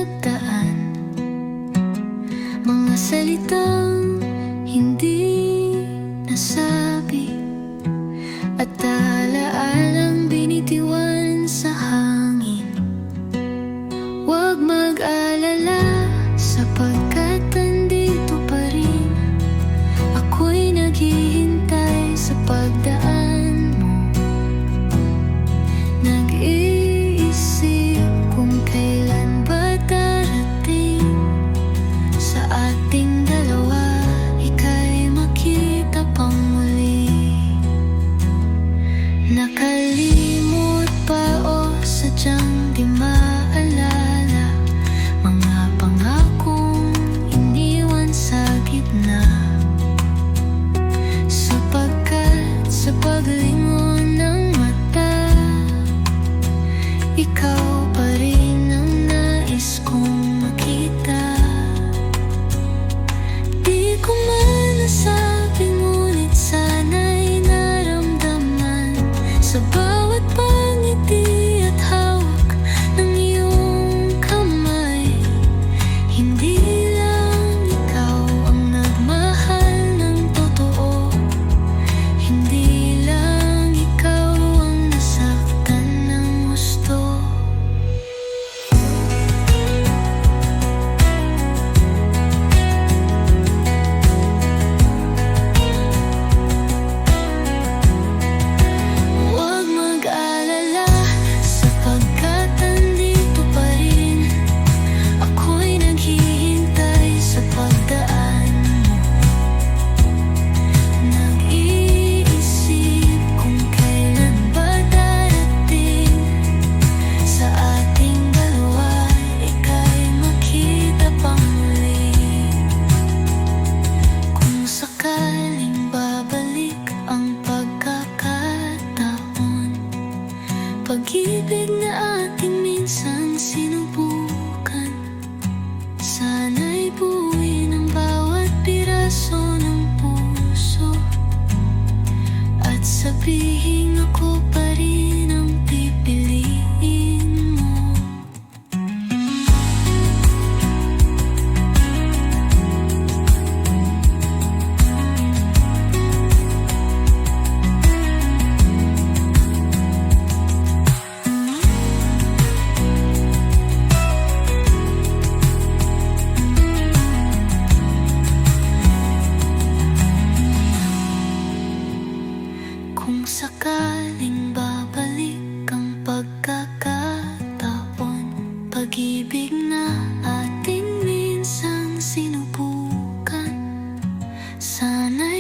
nagdaan, mga salitang hindi nasabi, at alaalang binitiwan sa hangin. Huwag mag-alala, sapagkat nandito pa rin. Ako'y naghihintay sa pagdaan mo. Nag-iisip kung kailan ba darating sa ating dalawa, ika'y makita pang muli. Nakalimot pa o sadyang di maalala mga pangakong iniwan sa gitna, sapagkat sa paglingon ng mata, ikaw pa rin ang nais kong makita. Di ko man nasabi, ngunit sana'y naramdaman sa bawat pangiti at hawak ng iyong kamay. Hindi lang ikaw ang nagmahal ng totoo, hindi lang ikaw ang nasaktan ng gusto. Huwag mag-alala, sapagkat nandito pa rin. Ako'y naghihintay sa pagdaan mo. Nag-iisip kung kailan ba darating sa ating dalawa, ika'y makita pang muli. Kung sakaling babalik ang pagkakataon, pag-ibig na ating minsan sinubukan, sana'y buuin ang bawat piraso ng puso, at sabihin ako pa rin ang pipiliin mo. Kung sakaling babalik ang pagkakataon, pag-ibig na ating minsang sinubukan, sana